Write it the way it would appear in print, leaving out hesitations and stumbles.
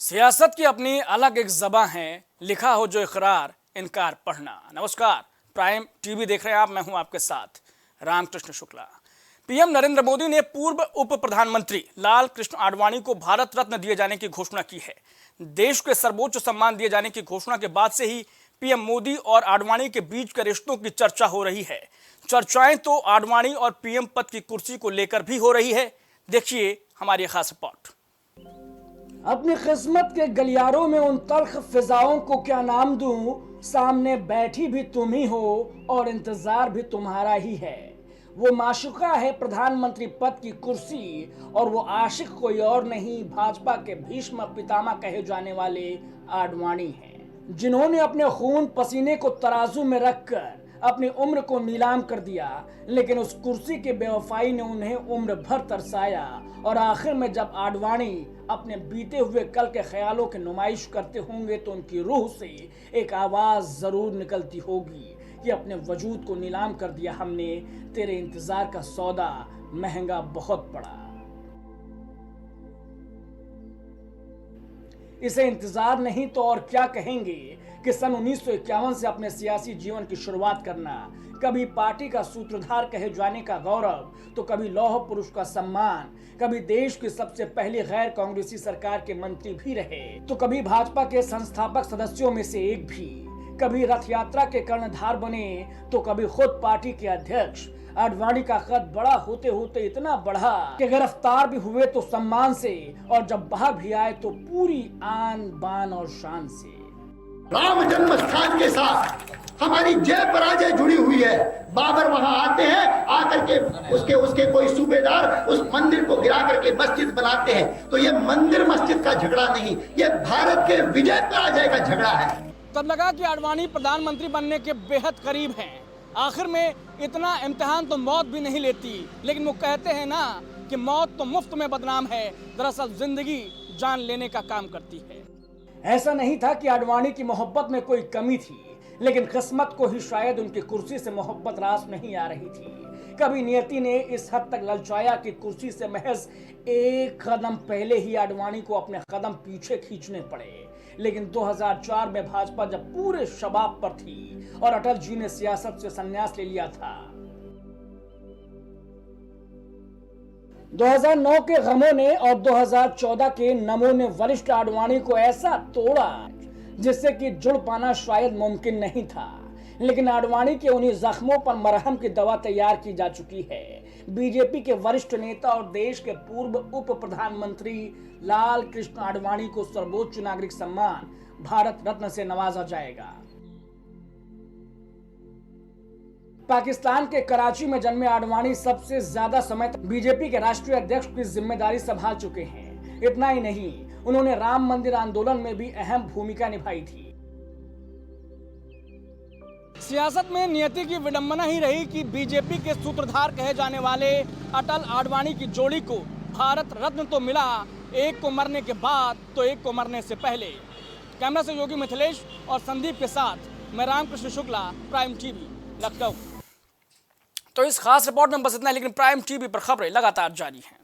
सियासत की अपनी अलग एक ज़बां है, लिखा हो जो इकरार इनकार पढ़ना। नमस्कार, प्राइम टीवी देख रहे हैं आप, मैं हूं आपके साथ रामकृष्ण शुक्ला। पीएम नरेंद्र मोदी ने पूर्व उप प्रधानमंत्री लाल कृष्ण आडवाणी को भारत रत्न दिए जाने की घोषणा की है। देश के सर्वोच्च सम्मान दिए जाने की घोषणा के बाद से ही पीएम मोदी और आडवाणी के बीच के रिश्तों की चर्चा हो रही है। चर्चाएं तो आडवाणी और पीएम पद की कुर्सी को लेकर भी हो रही है। देखिए हमारी खास रिपोर्ट। अपनी किस्मत के गलियारों में उन तल्ख फिजाओं को क्या नाम दूं, सामने बैठी भी तुम ही हो और इंतजार भी तुम्हारा ही है। वो माशुका है प्रधानमंत्री पद की कुर्सी और वो आशिक कोई और नहीं, भाजपा के भीष्म पितामह कहे जाने वाले आडवाणी हैं, जिन्होंने अपने खून पसीने को तराजू में रखकर अपनी उम्र को नीलाम कर दिया, लेकिन उस कुर्सी के बेवफाई ने उन्हें उम्र भर तरसाया। और आखिर में जब आडवाणी अपने बीते हुए कल के ख्यालों की नुमाइश करते होंगे तो उनकी रूह से एक आवाज जरूर निकलती होगी कि अपने वजूद को नीलाम कर दिया हमने, तेरे इंतजार का सौदा महंगा बहुत पड़ा। इसे इंतजार नहीं तो और क्या कहेंगे कि सन 1951 से अपने सियासी जीवन की शुरुआत करना, कभी पार्टी का सूत्रधार कहे जाने का गौरव, तो कभी लौह पुरुष का सम्मान, कभी देश की सबसे पहली गैर कांग्रेसी सरकार के मंत्री भी रहे, तो कभी भाजपा के संस्थापक सदस्यों में से एक भी, कभी रथ यात्रा के कर्णधार बने, तो कभी खुद पार्टी के अध्यक्ष। आडवाणी का कद बड़ा होते होते इतना बढ़ा कि गिरफ्तार भी हुए तो सम्मान से, और जब बाहर भी आए तो पूरी आन बान और शान से। राम जन्म स्थान के साथ हमारी जय पराजय जुड़ी हुई है। बाबर वहां आते हैं, आकर के उसके कोई सूबेदार उस मंदिर को गिरा करके मस्जिद बनाते हैं। तो ये मंदिर मस्जिद का झगड़ा नहीं, ये भारत के विजय पराजय का झगड़ा है। तब लगा कि आडवाणी प्रधानमंत्री बनने के बेहद करीब हैं। आखिर में इतना इम्तिहान तो मौत भी नहीं लेती, लेकिन वो कहते हैं ना कि मौत तो मुफ्त में बदनाम है, दरअसल जिंदगी जान लेने का काम करती है। ऐसा नहीं था कि आडवाणी की मोहब्बत में कोई कमी थी, लेकिन किस्मत को ही शायद उनकी कुर्सी से मोहब्बत रास नहीं आ रही थी। कभी नियति ने इस हद तक ललचाया कि कुर्सी से महज एक कदम पहले ही आडवाणी को अपने कदम पीछे खींचने पड़े। लेकिन 2004 में भाजपा जब पूरे शबाब पर थी और अटल जी ने सियासत से संन्यास ले लिया था, 2009 के गमों ने और 2014 के नमों ने वरिष्ठ आडवाणी को ऐसा तोड़ा जिससे कि जुड़ पाना शायद मुमकिन नहीं था। लेकिन आडवाणी के उन्हीं जख्मों पर मरहम की दवा तैयार की जा चुकी है। बीजेपी के वरिष्ठ नेता और देश के पूर्व उप प्रधानमंत्री लाल कृष्ण आडवाणी को सर्वोच्च नागरिक सम्मान भारत रत्न से नवाजा जाएगा। पाकिस्तान के कराची में जन्मे आडवाणी सबसे ज्यादा समय तक बीजेपी के राष्ट्रीय अध्यक्ष की जिम्मेदारी संभाल चुके हैं। इतना ही नहीं, उन्होंने राम मंदिर आंदोलन में भी अहम भूमिका निभाई थी। सियासत में नियति की विडंबना ही रही कि बीजेपी के सूत्रधार कहे जाने वाले अटल आडवाणी की जोड़ी को भारत रत्न तो मिला, एक को मरने के बाद तो एक को मरने से पहले। कैमरा से योगी मिथिलेश और संदीप के साथ मैं रामकृष्ण शुक्ला, प्राइम टीवी, लखनऊ। तो इस खास रिपोर्ट में बस इतना है, लेकिन प्राइम टीवी पर खबरें लगातार जारी हैं।